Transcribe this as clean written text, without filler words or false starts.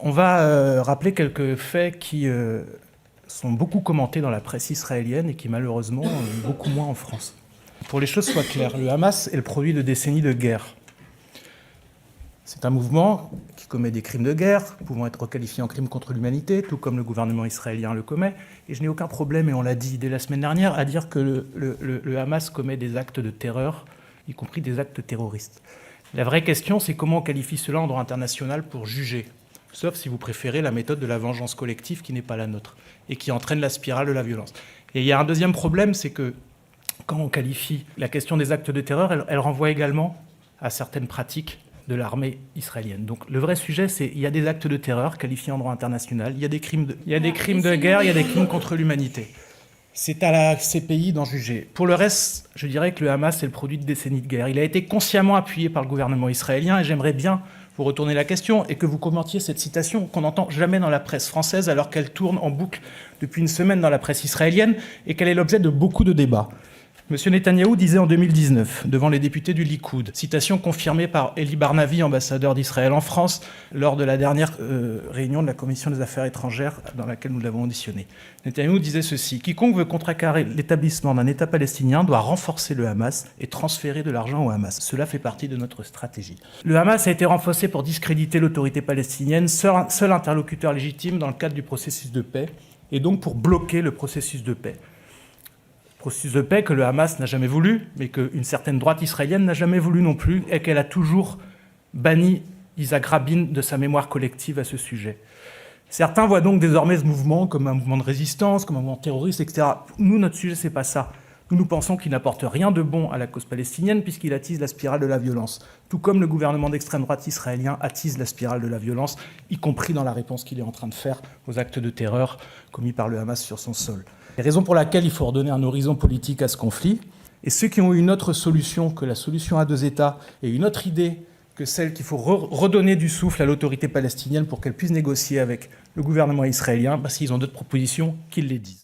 On va rappeler quelques faits qui sont beaucoup commentés dans la presse israélienne et qui malheureusement beaucoup moins en France. Pour les choses soient claires, le Hamas est le produit de décennies de guerre. C'est un mouvement qui commet des crimes de guerre, pouvant être requalifiés en crimes contre l'humanité, tout comme le gouvernement israélien le commet. Et je n'ai aucun problème, et on l'a dit dès la semaine dernière, à dire que le Hamas commet des actes de terreur, y compris des actes terroristes. La vraie question, c'est comment on qualifie cela en droit international pour juger, sauf si vous préférez la méthode de la vengeance collective qui n'est pas la nôtre et qui entraîne la spirale de la violence. Et il y a un deuxième problème, c'est que quand on qualifie la question des actes de terreur, elle renvoie également à certaines pratiques de l'armée israélienne. Donc le vrai sujet, c'est qu'il y a des actes de terreur qualifiés en droit international, il y a des crimes de guerre, il y a des crimes contre l'humanité. C'est à la CPI d'en juger. Pour le reste, je dirais que le Hamas est le produit de décennies de guerre. Il a été consciemment appuyé par le gouvernement israélien et j'aimerais bien vous retourner la question et que vous commentiez cette citation qu'on n'entend jamais dans la presse française alors qu'elle tourne en boucle depuis une semaine dans la presse israélienne et qu'elle est l'objet de beaucoup de débats. M. Netanyahou disait en 2019, devant les députés du Likoud, citation confirmée par Eli Barnavi, ambassadeur d'Israël en France, lors de la dernière réunion de la Commission des Affaires étrangères dans laquelle nous l'avons auditionné. Netanyahou disait ceci: « Quiconque veut contrecarrer l'établissement d'un État palestinien doit renforcer le Hamas et transférer de l'argent au Hamas. Cela fait partie de notre stratégie. » Le Hamas a été renforcé pour discréditer l'autorité palestinienne, seul interlocuteur légitime dans le cadre du processus de paix, et donc pour bloquer le processus de paix. Processus de paix que le Hamas n'a jamais voulu, mais qu'une certaine droite israélienne n'a jamais voulu non plus, et qu'elle a toujours banni Yitzhak Rabin de sa mémoire collective à ce sujet. Certains voient donc désormais ce mouvement comme un mouvement de résistance, comme un mouvement terroriste, etc. Nous, notre sujet, c'est pas ça. Nous pensons qu'il n'apporte rien de bon à la cause palestinienne puisqu'il attise la spirale de la violence, tout comme le gouvernement d'extrême droite israélien attise la spirale de la violence, y compris dans la réponse qu'il est en train de faire aux actes de terreur commis par le Hamas sur son sol. Les raisons pour lesquelles il faut redonner un horizon politique à ce conflit, et ceux qui ont eu une autre solution que la solution à deux États, et une autre idée que celle qu'il faut redonner du souffle à l'autorité palestinienne pour qu'elle puisse négocier avec le gouvernement israélien, s'ils ont d'autres propositions, qu'ils les disent.